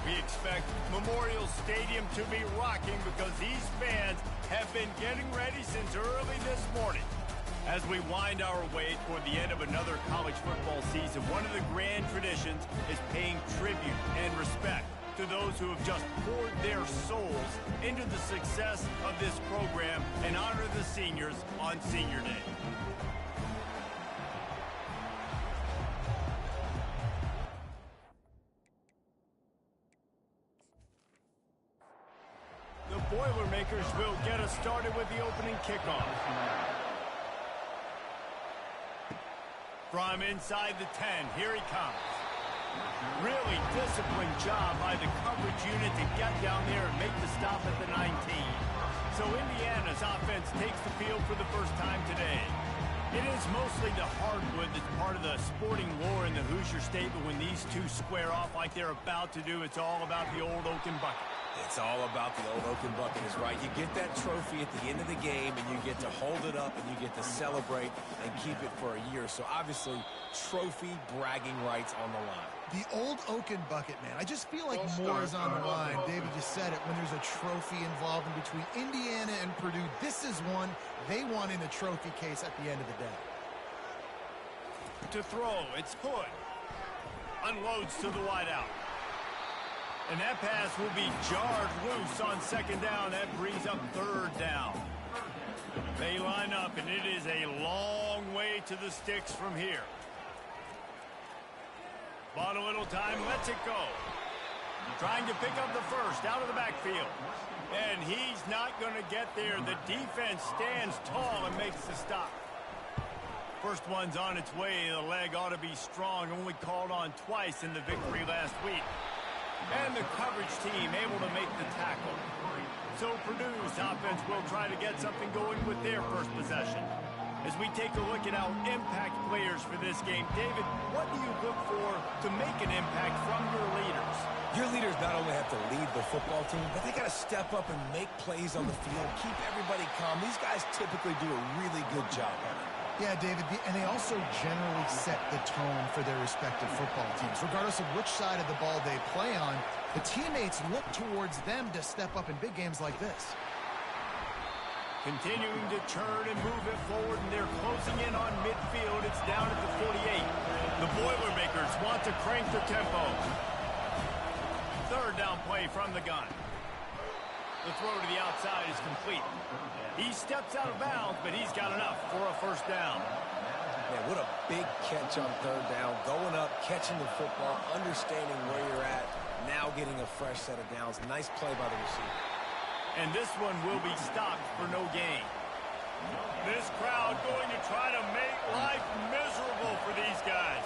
We expect Memorial Stadium to be rocking because these fans have been getting ready since early this morning. As we wind our way toward the end of another college football season, one of the grand traditions is paying tribute and respect to those who have just poured their souls into the success of this program and honor the seniors on Senior Day. The Boilermakers will get us started with the opening kickoff. From inside the 10, here he comes. Really disciplined job by the coverage unit to get down there and make the stop at the 19. So Indiana's offense takes the field for the first time today. It is mostly the hardwood that's part of the sporting lore in the Hoosier State, but when these two square off like they're about to do, it's all about the old Oaken Bucket. It's all about the old Oaken Bucket is right. You get that trophy at the end of the game, and you get to hold it up, and you get to celebrate and keep it for a year. So obviously, trophy bragging rights on the line. The old Oaken Bucket, man. I just feel like more is on the line. David just said it. When there's a trophy involved in between Indiana and Purdue, this is one they want in a trophy case at the end of the day. To throw, it's Hood. Unloads to the wideout. And that pass will be jarred loose on second down. That brings up third down. They line up, and it is a long way to the sticks from here. Bought a little time, lets it go. Trying to pick up the first out of the backfield. And he's not going to get there. The defense stands tall and makes the stop. First one's on its way. The leg ought to be strong. Only called on twice in the victory last week. And the coverage team able to make the tackle. So Purdue's offense will try to get something going with their first possession. As we take a look at our impact players for this game, David, what do you look for to make an impact from your leaders? Your leaders not only have to lead the football team, but they got to step up and make plays on the field, keep everybody calm. These guys typically do a really good job on it. Yeah, David, and they also generally set the tone for their respective football teams. Regardless of which side of the ball they play on, the teammates look towards them to step up in big games like this. Continuing to turn and move it forward, and they're closing in on midfield. It's down at the 48. The Boilermakers want to crank the tempo. Third down play from the gun. The throw to the outside is complete. He steps out of bounds, but he's got enough for a first down. Man, what a big catch on third down. Going up, catching the football, understanding where you're at, now getting a fresh set of downs. Nice play by the receiver. And this one will be stopped for no gain. This crowd going to try to make life miserable for these guys.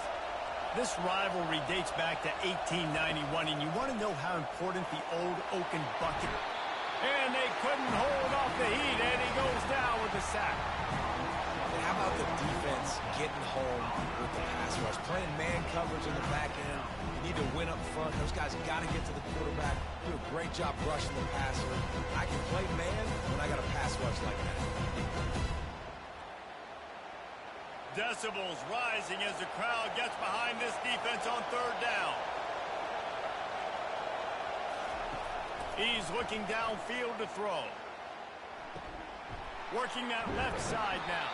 This rivalry dates back to 1891, and you want to know how important the old Oaken Bucket is. And they couldn't hold off the heat, and he goes down with the sack. And how about the defense getting home with the pass rush? Playing man coverage in the back end. You need to win up front. Those guys got to get to the quarterback. Do a great job rushing the passer. I can play man when I got a pass rush like that. Decibels rising as the crowd gets behind this defense on third down. He's looking downfield to throw. Working that left side now.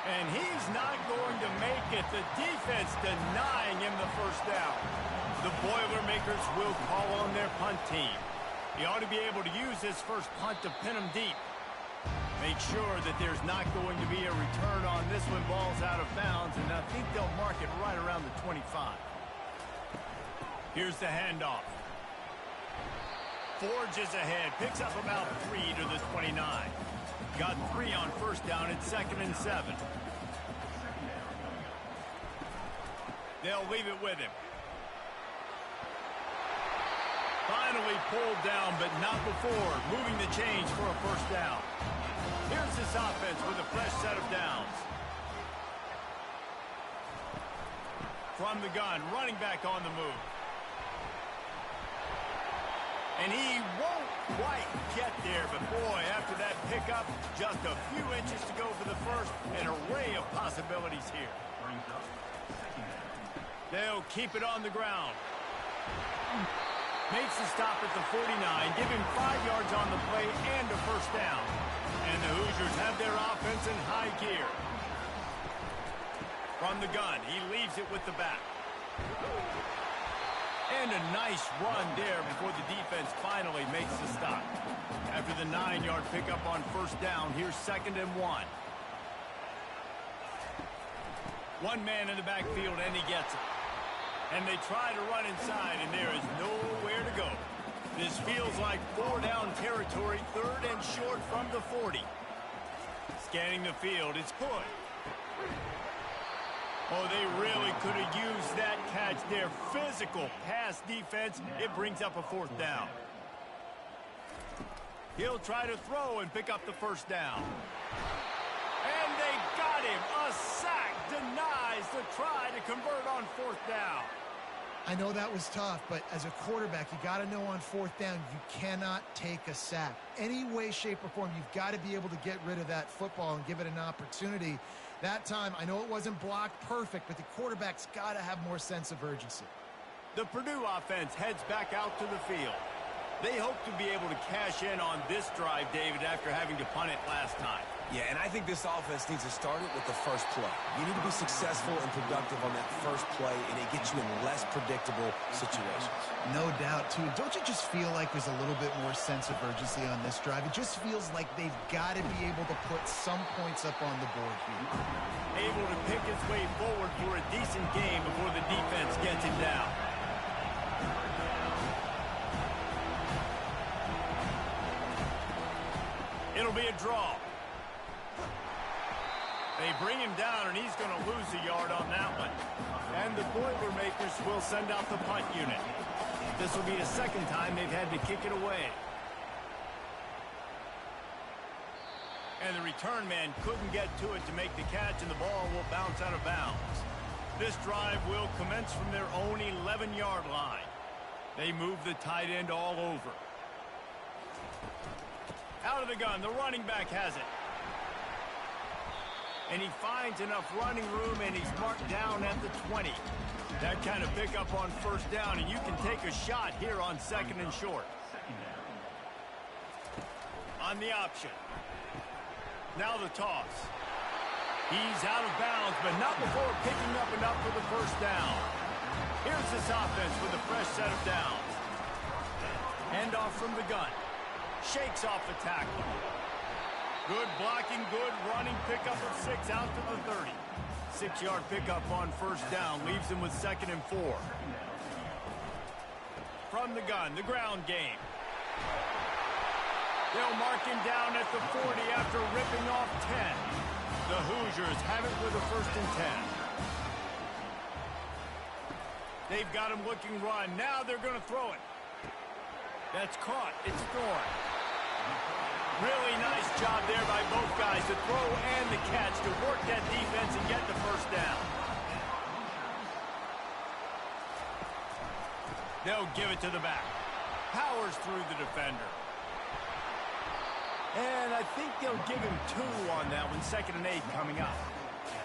And he's not going to make it. The defense denying him the first down. The Boilermakers will call on their punt team. He ought to be able to use this first punt to pin him deep. Make sure that there's not going to be a return on this when ball's out of bounds, and I think they'll mark it right around the 25. Here's the handoff. Forges ahead, picks up about 3 to the 29. Got 3 on first down at 2nd and 7. They'll leave it with him. Finally pulled down, but not before moving the chains for a first down. Here's this offense with a fresh set of downs. From the gun, running back on the move. And he won't quite get there, but boy, after that pickup, just a few inches to go for the first. An array of possibilities here. They'll keep it on the ground. Makes the stop at the 49, give him 5 yards on the play and a first down. And the Hoosiers have their offense in high gear. From the gun, he leaves it with the back. And a nice run there before the defense finally makes the stop. After the 9-yard pickup on first down, here's 2nd and 1. One man in the backfield, and he gets it. And they try to run inside, and there is nowhere to go. This feels like 4-down territory, 3rd and short from the 40. Scanning the field, it's good. Oh, they really could have used that catch there. Physical pass defense. It brings up a 4th down. He'll try to throw and pick up the first down. And they got him. A sack denies the try to convert on 4th down. I know that was tough, but as a quarterback, you got to know on 4th down, you cannot take a sack. Any way, shape, or form, you've got to be able to get rid of that football and give it an opportunity. That time, I know it wasn't blocked perfect, but the quarterback's got to have more sense of urgency. The Purdue offense heads back out to the field. They hope to be able to cash in on this drive, David, after having to punt it last time. Yeah, and I think this offense needs to start it with the first play. You need to be successful and productive on that first play, and it gets you in less predictable situations. No doubt, too. Don't you just feel like there's a little bit more sense of urgency on this drive? It just feels like they've got to be able to put some points up on the board here. Able to pick his way forward for a decent game before the defense gets him down. It'll be a draw. They bring him down, and he's going to lose a yard on that one. And the Boilermakers will send out the punt unit. This will be the 2nd time they've had to kick it away. And the return man couldn't get to it to make the catch, and the ball will bounce out of bounds. This drive will commence from their own 11-yard line. They move the tight end all over. Out of the gun, the running back has it. And he finds enough running room, and he's marked down at the 20. That kind of pickup on first down, and you can take a shot here on 2nd and short. On the option. Now the toss. He's out of bounds, but not before picking up enough for the first down. Here's this offense with a fresh set of downs. Handoff from the gun. Shakes off the tackle. Good blocking, good running, pickup of 6 out to the 30. 6-yard pickup on first down leaves him with 2nd and 4. From the gun, the ground game. They'll mark him down at the 40 after ripping off 10. The Hoosiers have it with a 1st and 10. They've got him looking run. Now they're going to throw it. That's caught. It's thrown. Really nice job there by both guys, the throw and the catch, to work that defense and get the first down. They'll give it to the back. Powers through the defender. And I think they'll give him 2 on that one, 2nd and 8 coming up.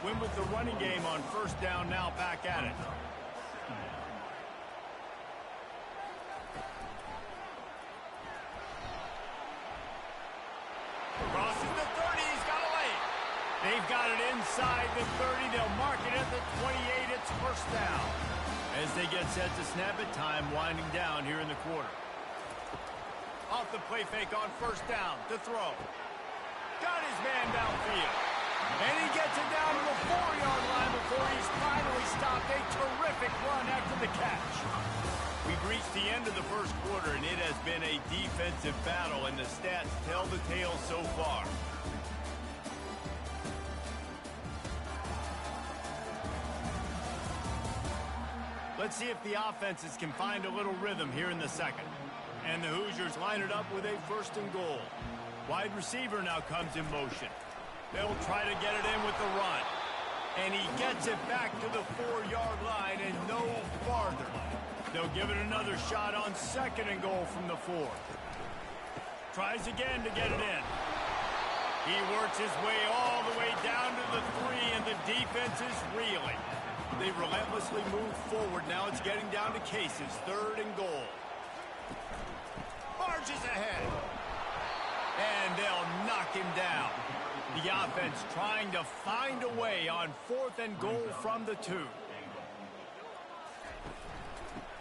Win with the running game on first down, now back at it. Crosses the 30, he's got a lane. They've got it inside the 30. They'll mark it at the 28. It's first down. As they get set to snap it, time winding down here in the quarter. Off the play fake on first down to throw. Got his man downfield. And he gets it down to the 4-yard line before he's finally stopped. A terrific run after the catch. We've reached the end of the first quarter, and it has been a defensive battle, and the stats tell the tale so far. Let's see if the offenses can find a little rhythm here in the 2nd. And the Hoosiers line it up with a 1st and goal. Wide receiver now comes in motion. They'll try to get it in with the run. And he gets it back to the 4-yard line and no farther. They'll give it another shot on 2nd and goal from the 4. Tries again to get it in. He works his way all the way down to the 3, and the defense is reeling. They relentlessly move forward. Now it's getting down to cases. 3rd and goal. Marches ahead. And they'll knock him down. The offense trying to find a way on 4th and goal from the 2.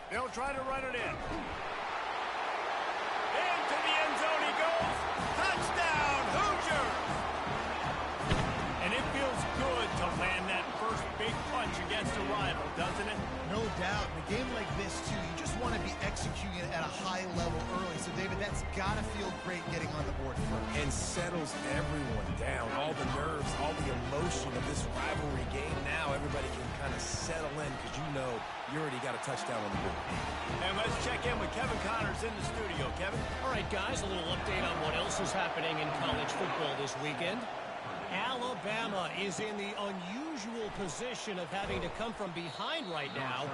They'll try to run it in. Into the end zone he goes. Touchdown, Hoosiers! And it feels good to land that first big punch against a rival, doesn't it? No doubt. In a game like this, too, you just want to be executing it at a high level early. So, David, that's got to feel great getting on the board first. And settles everyone down. All the nerves, all the emotion of this rivalry game. Now everybody can kind of settle in because you know you already got a touchdown on the board. And let's check in with Kevin Connors in the studio. Kevin? All right, guys, a little update on what else is happening in college football this weekend. Alabama is in the unusual position of having to come from behind right now,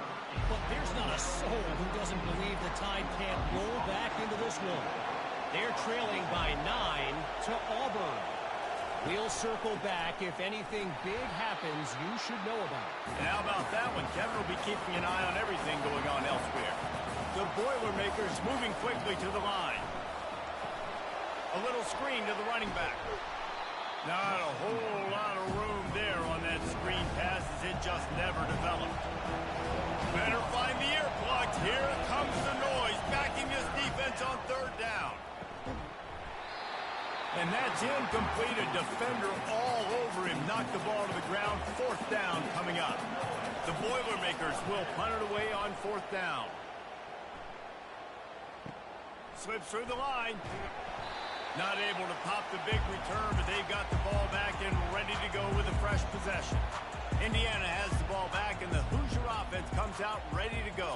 but there's not a soul who doesn't believe the Tide can't roll back into this one. They're trailing by 9 to Auburn. We'll circle back. If anything big happens, you should know about it. And how about that one? Kevin will be keeping an eye on everything going on elsewhere. The Boilermakers moving quickly to the line. A little screen to the running back. Not a whole lot of room there on that screen pass as it just never developed. Better find the earplugs. Here comes the noise, backing this defense on 3rd down. And that's incomplete. A defender all over him. Knocked the ball to the ground. 4th down coming up. The Boilermakers will punt it away on 4th down. Slips through the line. Not able to pop the big return, but they've got the ball back and ready to go with a fresh possession. Indiana has the ball back, and the Hoosier offense comes out ready to go.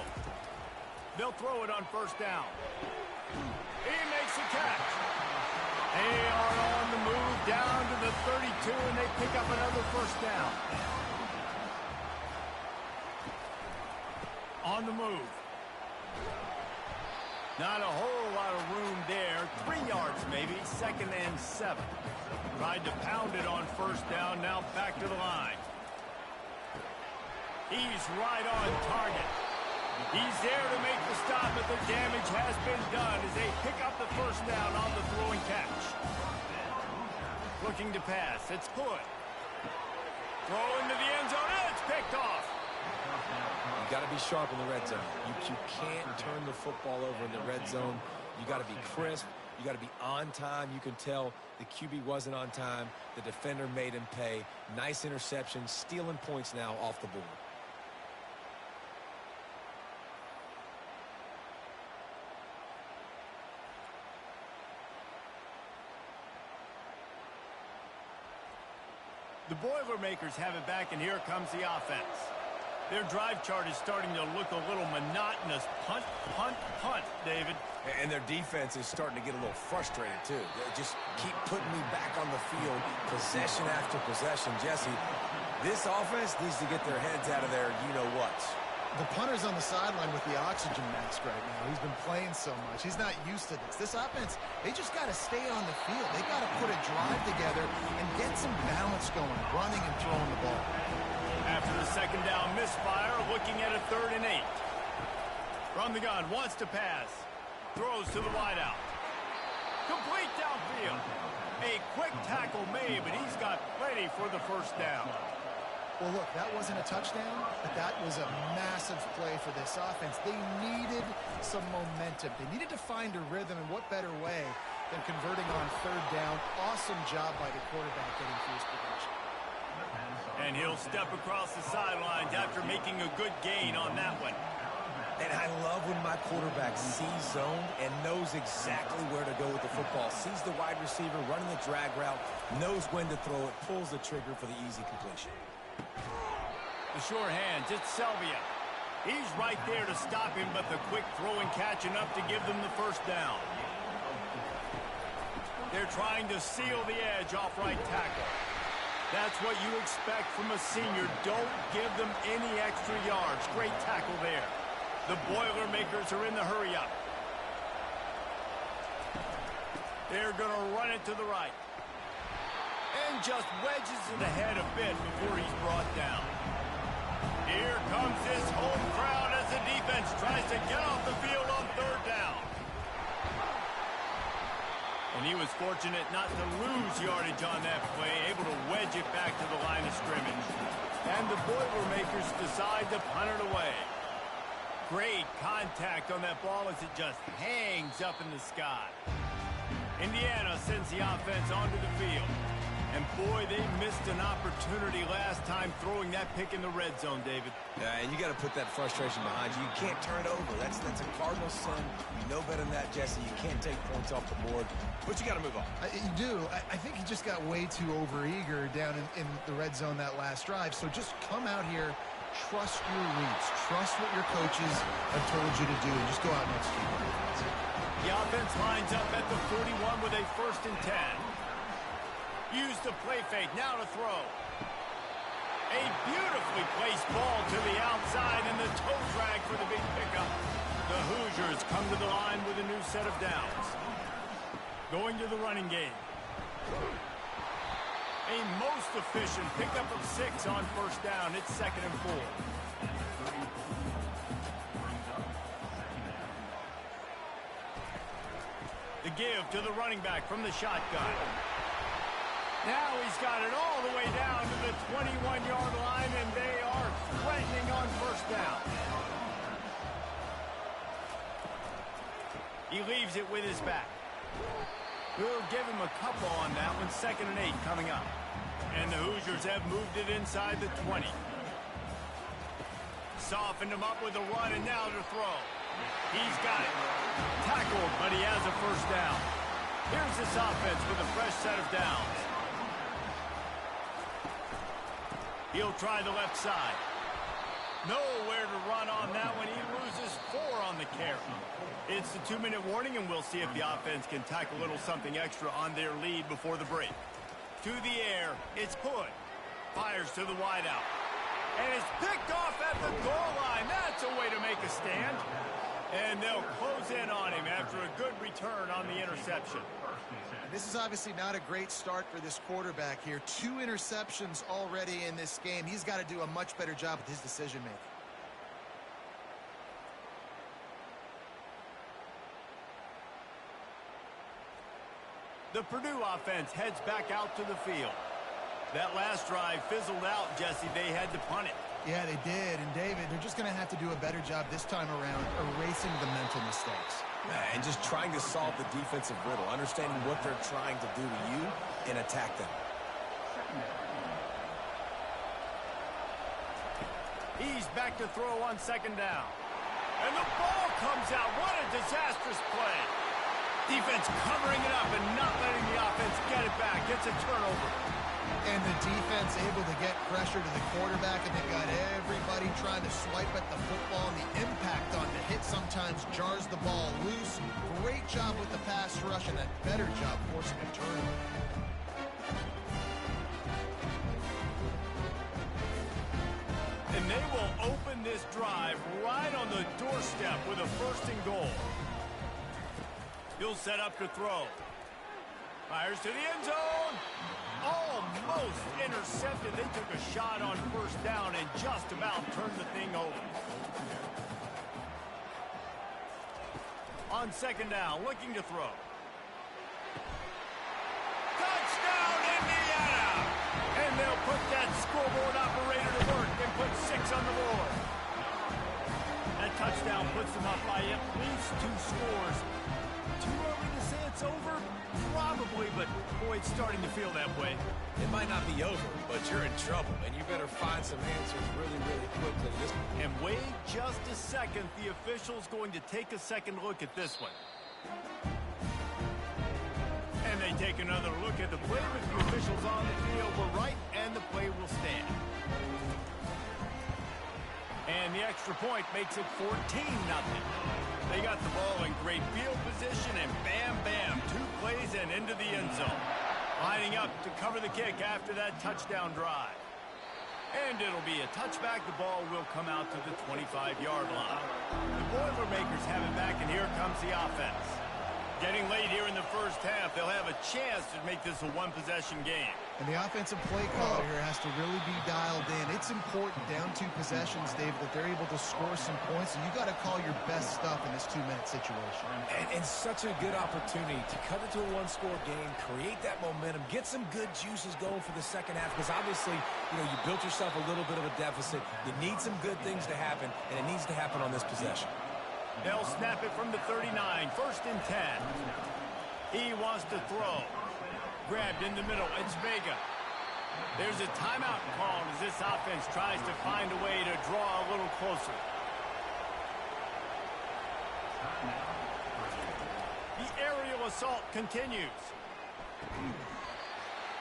They'll throw it on 1st down. He makes the catch. They are on the move down to the 32, and they pick up another 1st down. On the move. Not a whole lot of room there. 3 yards maybe. 2nd and 7. Tried to pound it on 1st down. Now back to the line. He's right on target. He's there to make the stop, but the damage has been done as they pick up the 1st down on the throwing catch. Looking to pass. It's Hood. Throw into the end zone. And it's picked off. You got to be sharp in the red zone. You can't turn the football over in the red zone. You got to be crisp. You got to be on time. You can tell the QB wasn't on time. The defender made him pay. Nice interception, stealing points now off the board. The Boilermakers have it back, and here comes the offense. Their drive chart is starting to look a little monotonous. Punt, punt, punt, David. And their defense is starting to get a little frustrated, too. They just keep putting me back on the field, possession after possession. Jesse, this offense needs to get their heads out of their you-know-whats. The punter's on the sideline with the oxygen mask right now. He's been playing so much. He's not used to this. This offense, they just got to stay on the field. They got to put a drive together and get some balance going, running and throwing the ball. After the 2nd down misfire, looking at a 3rd and 8. From the gun, wants to pass. Throws to the wideout. Complete downfield. A quick tackle made, but he's got plenty for the 1st down. Well, look, that wasn't a touchdown, but that was a massive play for this offense. They needed some momentum. They needed to find a rhythm, and what better way than converting on 3rd down. Awesome job by the quarterback getting through his progression. And he'll step across the sidelines after making a good gain on that one. And I love when my quarterback sees zone and knows exactly where to go with the football. Sees the wide receiver running the drag route, knows when to throw it, pulls the trigger for the easy completion. The sure hands, it's Selvia. He's right there to stop him, but the quick throw and catch enough to give them the 1st down. They're trying to seal the edge off right tackle. That's what you expect from a senior. Don't give them any extra yards. Great tackle there. The Boilermakers are in the hurry-up. They're going to run it to the right. And just wedges it ahead a bit before he's brought down. Here comes this home crowd as the defense tries to get off the field on 3rd down. And he was fortunate not to lose yardage on that play, able to wedge it back to the line of scrimmage. And the Boilermakers decide to punt it away. Great contact on that ball as it just hangs up in the sky. Indiana sends the offense onto the field. And boy, they missed an opportunity last time throwing that pick in the red zone, David. Yeah, and you got to put that frustration behind you. You can't turn it over. That's a Cardinal sin. You know better than that, Jesse. You can't take points off the board, but you got to move on. You do. I think he just got way too overeager down in the red zone that last drive. So just come out here, trust your reads, trust what your coaches have told you to do, and just go out and execute. The offense lines up at the 41 with a 1st and 10. Use the play fake, now to throw. A beautifully placed ball to the outside and the toe drag for the big pickup. The Hoosiers come to the line with a new set of downs. Going to the running game. A most efficient pickup of 6 on 1st down. It's 2nd and 4. The give to the running back from the shotgun. Now he's got it all the way down to the 21-yard line, and they are threatening on 1st down. He leaves it with his back. We'll give him a couple on that one. 2nd and 8 coming up. And the Hoosiers have moved it inside the 20. Softened him up with a run, and now to throw. He's got it. Tackled, but he has a 1st down. Here's this offense with a fresh set of downs. He'll try the left side. Nowhere to run on that one. He loses 4 on the carry. It's the 2-minute warning, and we'll see if the offense can tack a little something extra on their lead before the break. To the air, it's Hood. Fires to the wideout. And it's picked off at the goal line. That's a way to make a stand. And they'll close in on him after a good return on the interception. This is obviously not a great start for this quarterback here. 2 interceptions already in this game. He's got to do a much better job with his decision-making. The Purdue offense heads back out to the field. That last drive fizzled out, Jesse. They had to punt it. Yeah, they did. And, David, they're just going to have to do a better job this time around erasing the mental mistakes. And just trying to solve the defensive riddle, understanding what they're trying to do to you and attack them. He's back to throw on 2nd down. And the ball comes out. What a disastrous play. Defense covering it up and not letting the offense get it back. Gets a turnover. And the defense able to get pressure to the quarterback, and they've got everybody trying to swipe at the football, and the impact on the hit sometimes jars the ball loose. Great job with the pass rush, and a better job forcing a turnover. And they will open this drive right on the doorstep with a 1st and goal. He'll set up to throw. Fires to the end zone. Almost intercepted. They took a shot on 1st down and just about turned the thing over. On 2nd down, looking to throw. Touchdown, Indiana! And they'll put that scoreboard operator to work and put 6 on the board. That touchdown puts them up by at least 2 scores. Too early to say it's over? Probably, but boy, it's starting to feel that way. It might not be over, but you're in trouble, and you better find some answers really, really quickly. And wait just a second. The official's going to take a second look at this one. And they take another look at the play with the officials on the field. We're right, and the play will stand. And the extra point makes it 14-0. They got the ball in great field position, and bam, bam, 2 plays and into the end zone. Lining up to cover the kick after that touchdown drive. And it'll be a touchback. The ball will come out to the 25-yard line. The Boilermakers have it back, and here comes the offense. Getting late here in the 1st half, they'll have a chance to make this a 1-possession game. And the offensive play caller here has to really be dialed in. It's important down 2 possessions, Dave, that they're able to score some points. And you got to call your best stuff in this 2-minute situation. And such a good opportunity to cut it to a 1-score game, create that momentum, get some good juices going for the second half. Because obviously, you know, you built yourself a little bit of a deficit. You need some good things to happen, and it needs to happen on this possession. They'll snap it from the 39, 1st and 10. He wants to throw. Grabbed in the middle. It's Vega. There's a timeout called as this offense tries to find a way to draw a little closer. The aerial assault continues.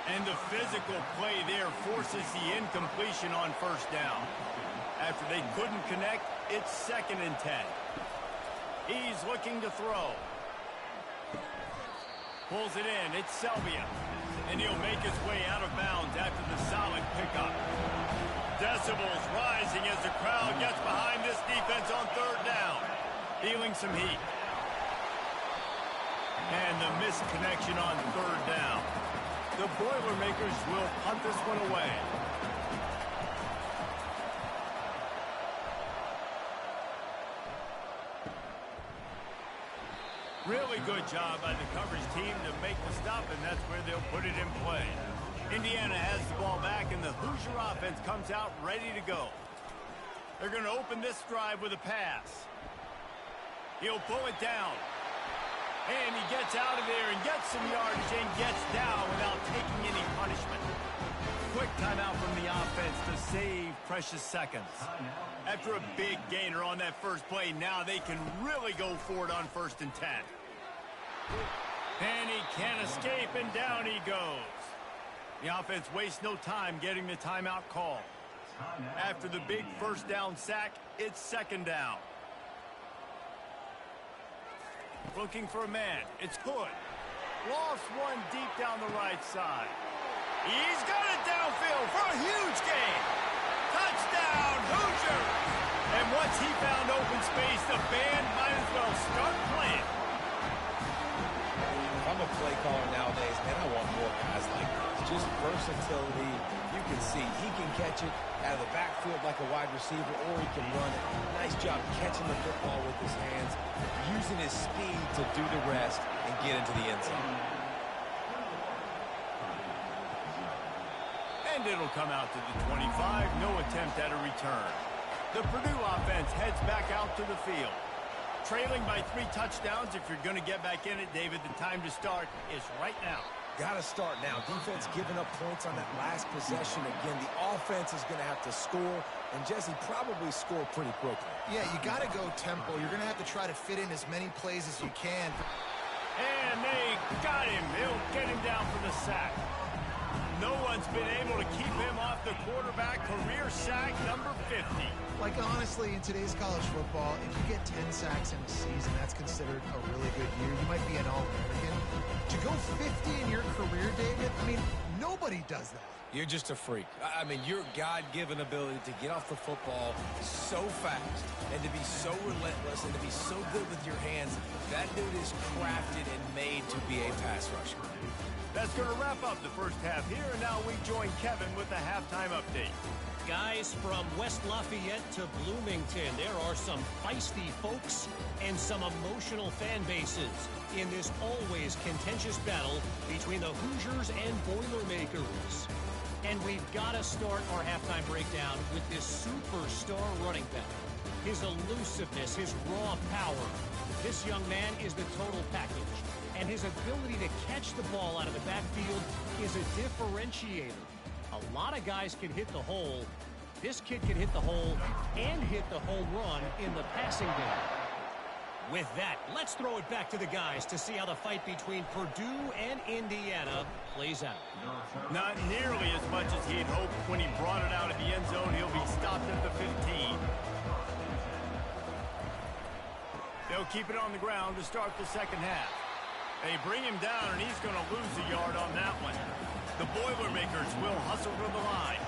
And the physical play there forces the incompletion on 1st down. After they couldn't connect, it's 2nd and 10. He's looking to throw. Pulls it in. It's Selvia. And he'll make his way out of bounds after the solid pickup. Decibels rising as the crowd gets behind this defense on 3rd down. Feeling some heat. And the missed connection on 3rd down. The Boilermakers will punt this one away. Really good job by the coverage team to make the stop, and that's where they'll put it in play. Indiana has the ball back, and the Hoosier offense comes out ready to go. They're going to open this drive with a pass. He'll pull it down. And he gets out of there and gets some yardage and gets down without taking any punishment. Quick timeout from the offense to save precious seconds. After a big gainer on that first play, now they can really go for it on 1st and 10. And he can't escape, and down he goes. The offense wastes no time getting the timeout call. After the big 1st down sack, it's 2nd down. Looking for a man. It's Hood. Lost one deep down the right side. He's got it downfield for a huge gain. Touchdown, Hoosiers! And once he found open space, the band might as well start playing. If I'm a play caller nowadays, man, I want more guys like this. Just versatility. You can see he can catch it out of the backfield like a wide receiver, or he can run it. Nice job catching the football with his hands, using his speed to do the rest and get into the end zone. And it'll come out to the 25. No attempt at a return. The Purdue offense heads back out to the field. Trailing by 3 touchdowns. If you're going to get back in it, David, the time to start is right now. Got to start now. Defense giving up points on that last possession. Again, the offense is going to have to score, and Jesse probably score pretty quickly. Yeah, you got to go tempo. You're going to have to try to fit in as many plays as you can. And they got him. They'll get him down for the sack. No one's been able to keep him off the quarterback. Career sack number 50. Like, honestly, in today's college football, if you get 10 sacks in a season, that's considered a really good year. You might be an All-American. To go 50 in your career, David, I mean, nobody does that. You're just a freak. I mean, your God-given ability to get off the football so fast and to be so relentless and to be so good with your hands, that dude is crafted and made to be a pass rusher. That's going to wrap up the first half here, and now we join Kevin with the halftime update. Guys, from West Lafayette to Bloomington, there are some feisty folks and some emotional fan bases in this always contentious battle between the Hoosiers and Boilermakers. And we've got to start our halftime breakdown with this superstar running back. His elusiveness, his raw power. This young man is the total package. And his ability to catch the ball out of the backfield is a differentiator. A lot of guys can hit the hole. This kid can hit the hole and hit the home run in the passing game. With that, let's throw it back to the guys to see how the fight between Purdue and Indiana plays out. Not nearly as much as he'd hoped when he brought it out of the end zone. He'll be stopped at the 15. They'll keep it on the ground to start the second half. They bring him down, and he's going to lose a yard on that one. The Boilermakers will hustle to the line.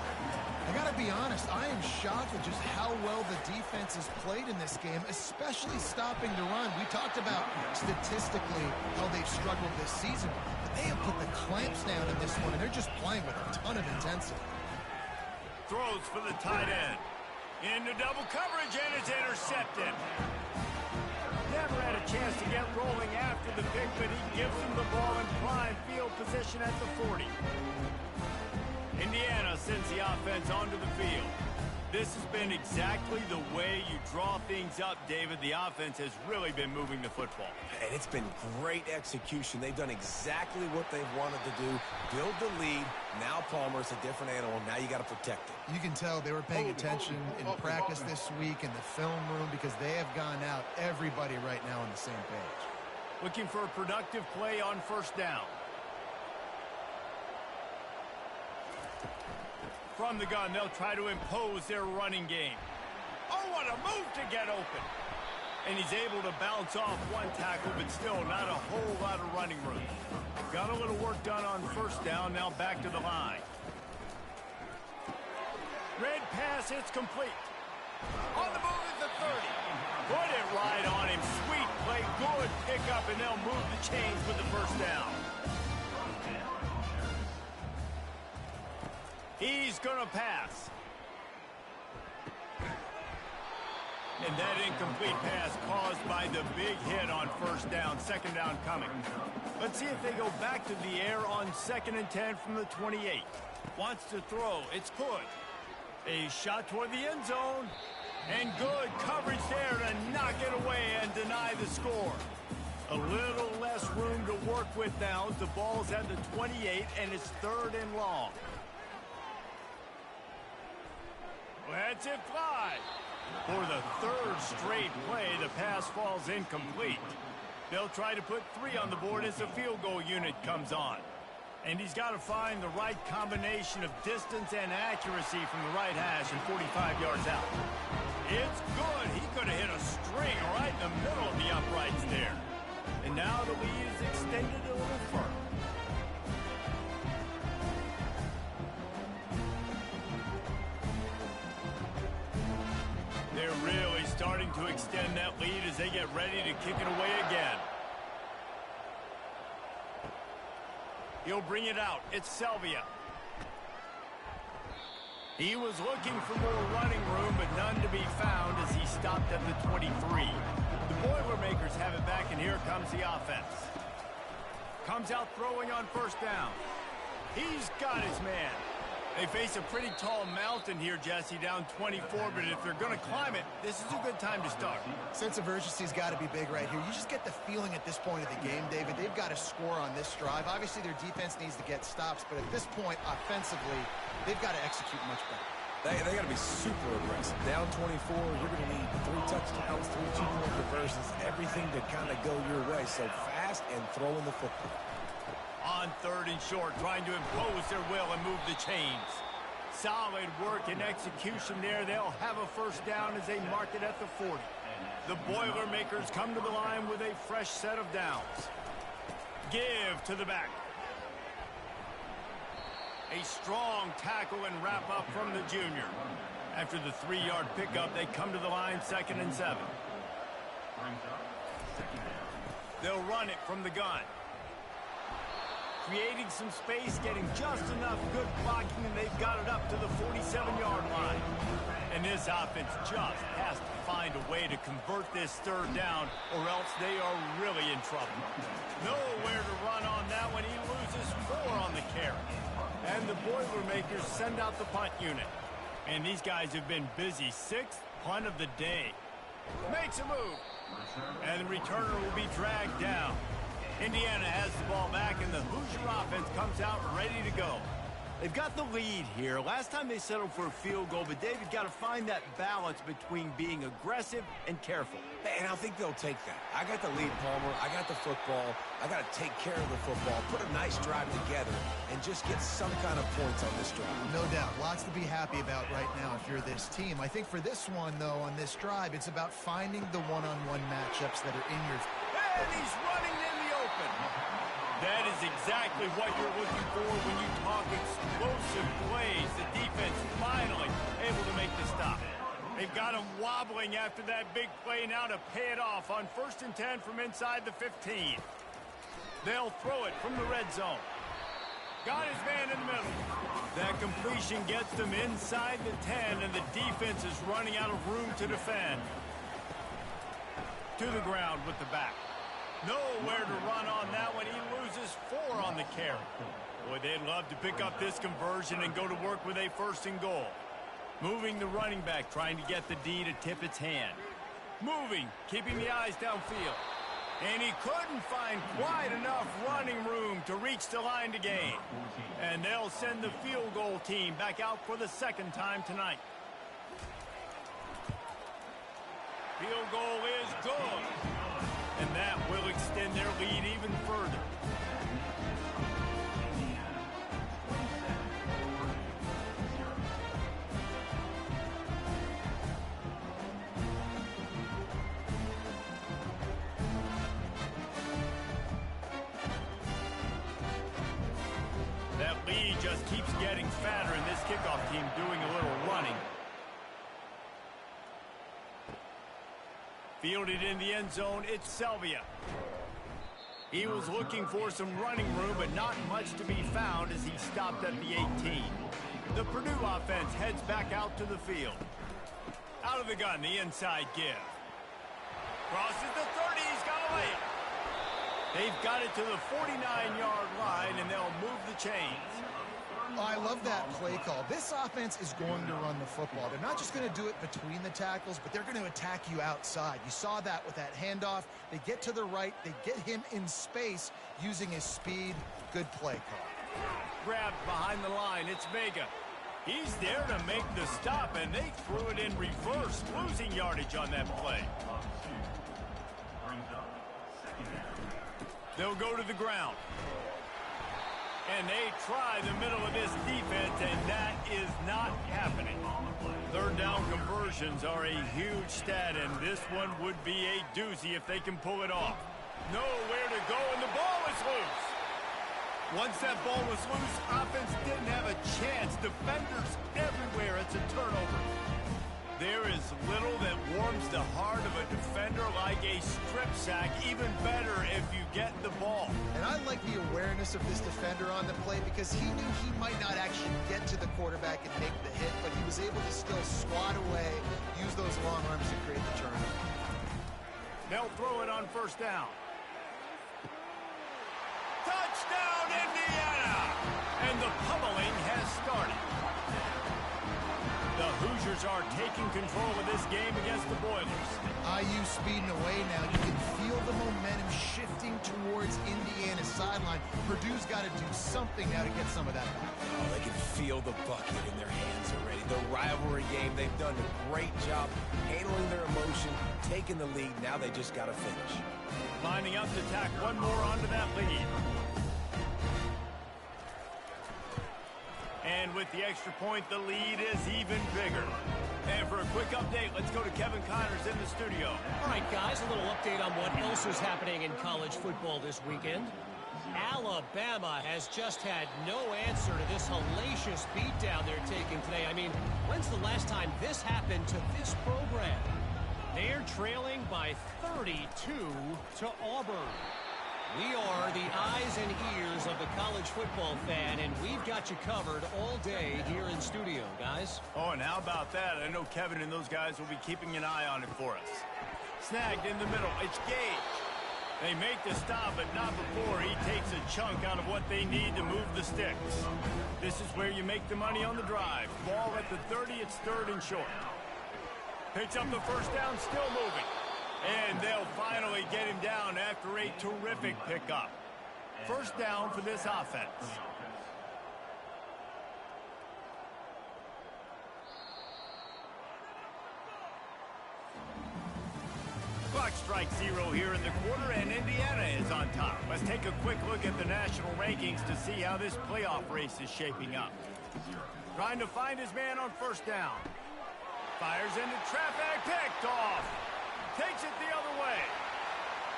I got to be honest, I am shocked at just how well the defense has played in this game, especially stopping the run. We talked about statistically how they've struggled this season, but they have put the clamps down in this one, and they're just playing with a ton of intensity. Throws for the tight end. Into double coverage, and it's intercepted. Never had a chance to get rolling after the pick, but he gives him the ball in prime field position at the 40. Indiana sends the offense onto the field. This has been exactly the way you draw things up, David. The offense has really been moving the football. And it's been great execution. They've done exactly what they've wanted to do. Build the lead. Now Palmer's a different animal. Now you got to protect it. You can tell they were paying attention in practice this week in the film room because they have gone out, everybody right now on the same page. Looking for a productive play on first down. From the gun, they'll try to impose their running game. Oh, what a move to get open. And he's able to bounce off one tackle, but still not a whole lot of running room. Got a little work done on first down, now back to the line. Red pass, it's complete. On the move at the 30. Put it right on him. Sweet play, good pickup, and they'll move the chains with the first down. He's going to pass. And that incomplete pass caused by the big hit on first down. Second down coming. Let's see if they go back to the air on 2nd and 10 from the 28. Wants to throw. It's good. A shot toward the end zone. And good coverage there to knock it away and deny the score. A little less room to work with now. The ball's at the 28, and it's 3rd and long. Lets it fly. For the 3rd straight play, the pass falls incomplete. They'll try to put 3 on the board as the field goal unit comes on. And he's got to find the right combination of distance and accuracy from the right hash and 45 yards out. It's good. He could have hit a string right in the middle of the uprights there. And now the lead is extended a little further. They're really starting to extend that lead as they get ready to kick it away again. He'll bring it out. It's Selvia. He was looking for more running room, but none to be found as he stopped at the 23. The Boilermakers have it back, and here comes the offense. Comes out throwing on first down. He's got his man. They face a pretty tall mountain here, Jesse, down 24, but if they're going to climb it, this is a good time to start. Sense of urgency's got to be big right here. You just get the feeling at this point of the game, David, they've got to score on this drive. Obviously, their defense needs to get stops, but at this point, offensively, they've got to execute much better. They got to be super aggressive. Down 24, you're going to need 3 touchdowns, 3 two-point conversions, everything to kind of go your way. So fast and throwing the football. On 3rd and short, trying to impose their will and move the chains. Solid work and execution there. They'll have a first down as they mark it at the 40. The Boilermakers come to the line with a fresh set of downs. Give to the back. A strong tackle and wrap up from the junior. After the 3-yard pickup, they come to the line 2nd and 7. They'll run it from the gun. Creating some space, getting just enough good blocking, and they've got it up to the 47-yard line. And this offense just has to find a way to convert this 3rd down, or else they are really in trouble. Nowhere to run on that one. He loses 4 on the carry. And the Boilermakers send out the punt unit. And these guys have been busy. 6th punt of the day. Makes a move. And the returner will be dragged down. Indiana has the ball back, and the Hoosier offense comes out ready to go. They've got the lead here. Last time they settled for a field goal, but David got to find that balance between being aggressive and careful. And I think they'll take that. I got the lead, Palmer. I got the football. I got to take care of the football, put a nice drive together, and just get some kind of points on this drive. No doubt. Lots to be happy about right now if you're this team. I think for this one, though, on this drive, it's about finding the one-on-one matchups that are in your... And he's running in the open. That is exactly what you're looking for when you talk explosive plays. The defense finally able to make the stop. They've got him wobbling after that big play now to pay it off on 1st and 10 from inside the 15. They'll throw it from the red zone. Got his man in the middle. That completion gets them inside the 10, and the defense is running out of room to defend. To the ground with the back. Nowhere to run on that one. He loses 4 on the carry. Boy, they'd love to pick up this conversion and go to work with a 1st and goal. Moving the running back, trying to get the D to tip its hand. Moving, keeping the eyes downfield. And he couldn't find quite enough running room to reach the line to gain. And they'll send the field goal team back out for the 2nd time tonight. Field goal is good. And that will extend their lead even further. That lead just keeps getting fatter, and this kickoff team doing a little running. Fielded in the end zone, it's Selvia. He was looking for some running room, but not much to be found as he stopped at the 18. The Purdue offense heads back out to the field. Out of the gun, the inside give. Crosses the 30, he's got away. They've got it to the 49-yard line, and they'll move the chains. Oh, I love that play call. This offense is going to run the football. They're not just going to do it between the tackles, but they're going to attack you outside. You saw that with that handoff. They get to the right. They get him in space using his speed. Good play call. Grabbed behind the line. It's Vega. He's there to make the stop, and they threw it in reverse, losing yardage on that play. They'll go to the ground. And they try the middle of this defense, and that is not happening. 3rd down conversions are a huge stat, and this one would be a doozy if they can pull it off. Nowhere to go, and the ball is loose. Once that ball was loose, offense didn't have a chance. Defenders everywhere. It's a turnover. There is little that warms the heart of a defender like a strip sack. Even better if you get the ball. And I like the awareness of this defender on the play because he knew he might not actually get to the quarterback and make the hit, but he was able to still squat away, use those long arms to create the turnover. They'll throw it on 1st down. Touchdown, Indiana! And the pummeling has started. The Hoosiers are taking control of this game against the Boilers. IU speeding away now. You can feel the momentum shifting towards Indiana's sideline. Purdue's got to do something now to get some of that back. Oh, they can feel the bucket in their hands already. The rivalry game, they've done a great job handling their emotion, taking the lead. Now they just got to finish. Lining up to tack one more onto that lead. And with the extra point, the lead is even bigger. And for a quick update, let's go to Kevin Connors in the studio. All right, guys, a little update on what else is happening in college football this weekend. Alabama has just had no answer to this hellacious beatdown they're taking today. I mean, when's the last time this happened to this program? They're trailing by 32 to Auburn. We are the eyes and ears of the college football fan, and we've got you covered all day here in studio, guys. Oh, and how about that? I know Kevin and those guys will be keeping an eye on it for us. Snagged in the middle. It's Gage. They make the stop, but not before he takes a chunk out of what they need to move the sticks. This is where you make the money on the drive. Ball at the 30, it's 3rd and short. Picks up the 1st down, still moving. And they'll finally get him down after a terrific pickup. 1st down for this offense. Clock strikes 0 here in the quarter, and Indiana is on top. Let's take a quick look at the national rankings to see how this playoff race is shaping up. Trying to find his man on 1st down. Fires into traffic, picked off. Takes it the other way.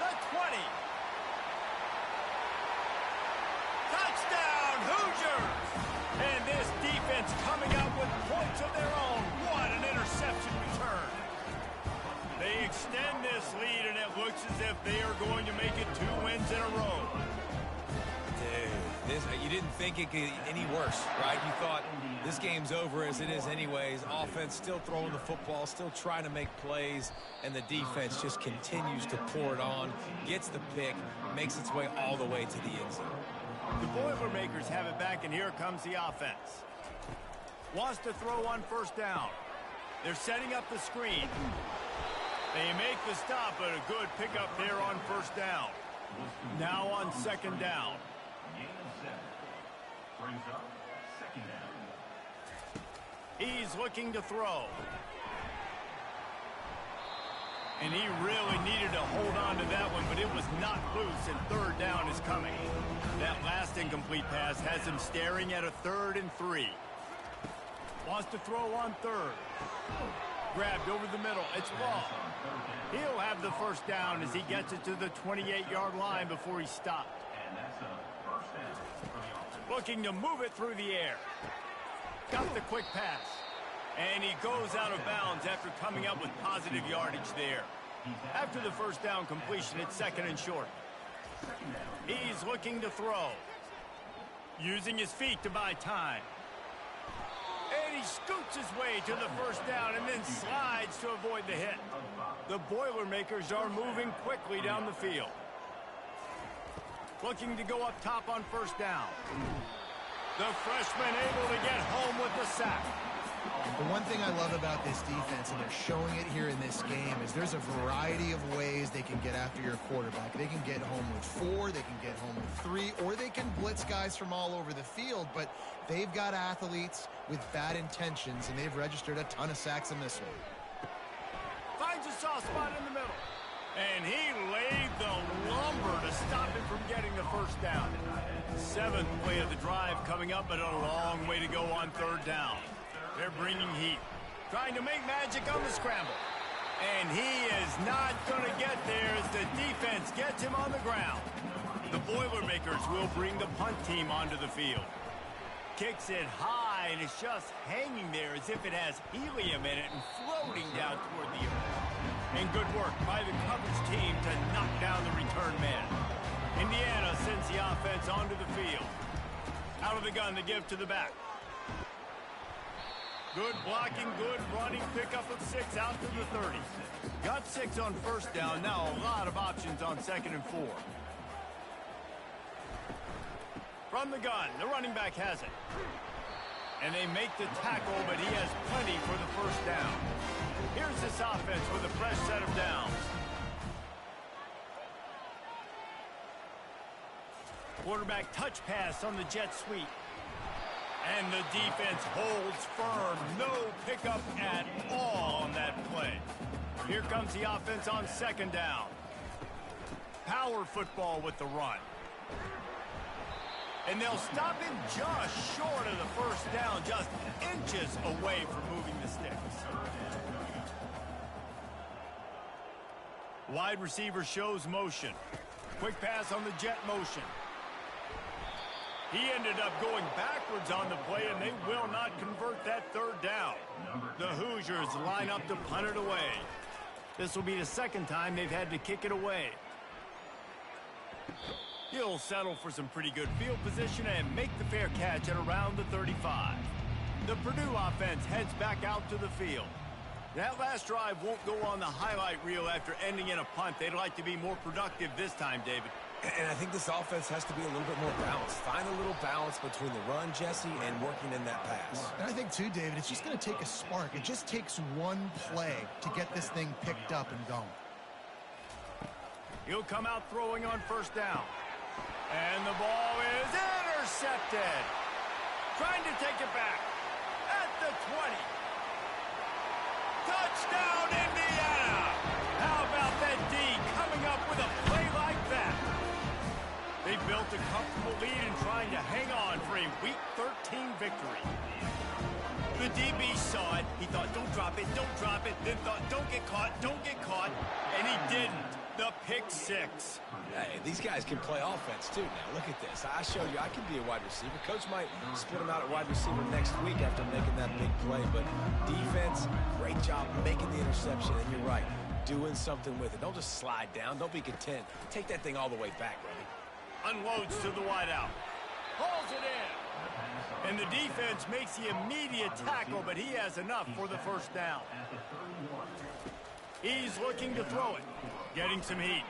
The 20. looks as if they are going to make it 2 wins in a row. Dude, you didn't think it could get any worse, right? You thought this game's over as it is anyways. Offense still throwing the football, still trying to make plays, and the defense just continues to pour it on, gets the pick, makes its way all the way to the end zone. The Boilermakers have it back, and here comes the offense. Wants to throw on first down. They're setting up the screen. They make the stop, but a good pickup there on first down. Now on second down. He's looking to throw. And he really needed to hold on to that one, but it was not loose, and third down is coming. That last incomplete pass has him staring at a 3rd and 3. Wants to throw on third. Grabbed over the middle. It's ball. He'll have the first down as he gets it to the 28-yard line before he stopped. Looking to move it through the air. Got the quick pass. And he goes out of bounds after coming up with positive yardage there. After the first down completion, it's 2nd and short. He's looking to throw. Using his feet to buy time. And he scoots his way to the first down and then slides to avoid the hit. The Boilermakers are moving quickly down the field. Looking to go up top on first down. The freshman able to get home with the sack. The one thing I love about this defense, and they're showing it here in this game, is there's a variety of ways they can get after your quarterback. They can get home with 4, they can get home with 3, or they can blitz guys from all over the field, but they've got athletes with bad intentions, and they've registered a ton of sacks in this one. Finds a soft spot in the middle. And he laid the lumber to stop him from getting the first down. 7th play of the drive coming up, but a long way to go on third down. They're bringing heat. Trying to make magic on the scramble. And he is not going to get there as the defense gets him on the ground. The Boilermakers will bring the punt team onto the field. Kicks it high, and it's just hanging there as if it has helium in it and floating down toward the earth. And good work by the coverage team to knock down the return man. Indiana sends the offense onto the field. Out of the gun to give to the back. Good blocking, good running, pickup of 6 out to the 30. Got 6 on first down, now a lot of options on 2nd and 4. From the gun, the running back has it. And they make the tackle, but he has plenty for the first down. Here's this offense with a fresh set of downs. Quarterback touch pass on the jet sweep. And the defense holds firm. No pickup at all on that play. Here comes the offense on 2nd down. Power football with the run. And they'll stop him just short of the first down, just inches away from moving the sticks. Wide receiver shows motion. Quick pass on the jet motion. He ended up going backwards on the play, and they will not convert that third down. The Hoosiers line up to punt it away. This will be the 2nd time they've had to kick it away. He'll settle for some pretty good field position and make the fair catch at around the 35. The Purdue offense heads back out to the field. That last drive won't go on the highlight reel after ending in a punt. They'd like to be more productive this time, David. And I think this offense has to be a little bit more balanced. Find a little balance between the run, Jesse, and working in that pass. And I think, too, David, it's just going to take a spark. It just takes one play to get this thing picked up and going. He'll come out throwing on first down. And the ball is intercepted. Trying to take it back. At the 20. Touchdown, Indiana! How about that D coming up with a play like that? They built a comfortable lead and trying to hang on for a Week 13 victory. The DB saw it. He thought, don't drop it, don't drop it. Then thought, don't get caught, don't get caught. And he didn't. The pick 6. Hey, these guys can play offense, too. Now, look at this. I showed you I can be a wide receiver. Coach might split him out at wide receiver next week after making that big play. But defense, great job making the interception. And you're right. doing something with it. Don't just slide down. Don't be content. Take that thing all the way back, buddy. Unloads to the wideout. Hauls it in. And the defense makes the immediate tackle, but he has enough for the first down. He's looking to throw it. Getting some heat.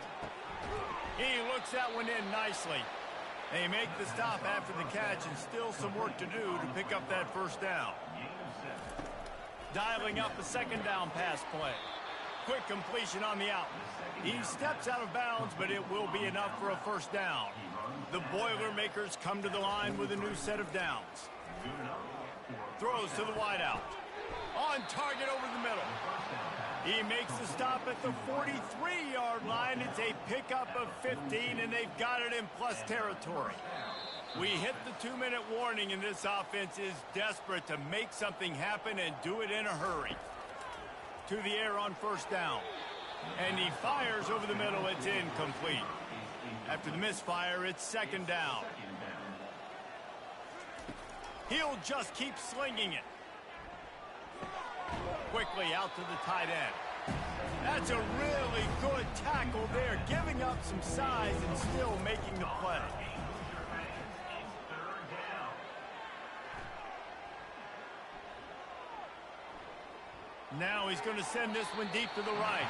He looks that one in nicely. They make the stop after the catch, and still some work to do to pick up that first down. Dialing up a second down pass play. Quick completion on the out. He steps out of bounds, but it will be enough for a first down. The Boilermakers come to the line with a new set of downs. Throws to the wideout. On target over the middle. He makes the stop at the 43-yard line. It's a pickup of 15, and they've got it in plus territory. We hit the 2-minute warning, and this offense is desperate to make something happen and do it in a hurry. To the air on first down. And he fires over the middle. It's incomplete. After the misfire, it's second down. He'll just keep slinging it. Quickly out to the tight end. That's a really good tackle there, giving up some size and still making the play. Now he's going to send this one deep to the right.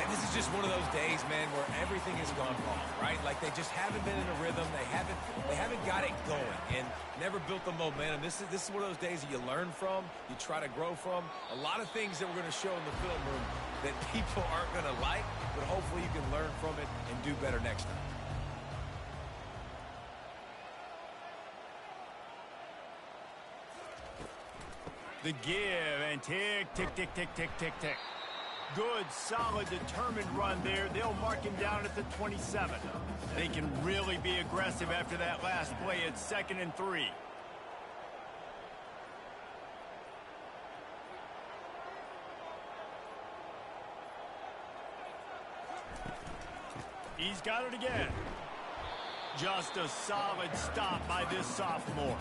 And this is just one of those days, man, where everything has gone wrong, right? Like they just haven't been in a rhythm. They haven't got it going and never built the momentum. This is one of those days that you learn from, you try to grow from. A lot of things that we're going to show in the film room that people aren't going to like, but hopefully you can learn from it and do better next time. The give and tick, tick, tick, tick, tick, tick, tick. Good, solid, determined run there. They'll mark him down at the 27. They can really be aggressive after that last play. It's 2nd and 3. He's got it again. Just a solid stop by this sophomore.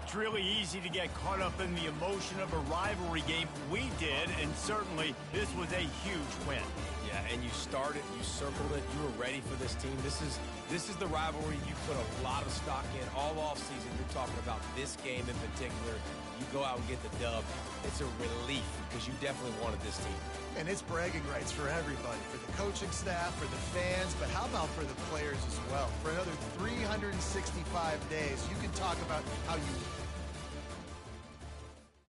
It's really easy to get caught up in the emotion of a rivalry game. We did, and certainly this was a huge win. Yeah, and you started, you circled it, you were ready for this team. This is the rivalry you put a lot of stock in all offseason. You're talking about this game in particular. You go out and get the dub. It's a relief because you definitely wanted this team. And it's bragging rights for everybody, for the coaching staff, for the fans, but how about for the players as well? For another 365 days, you can talk about how you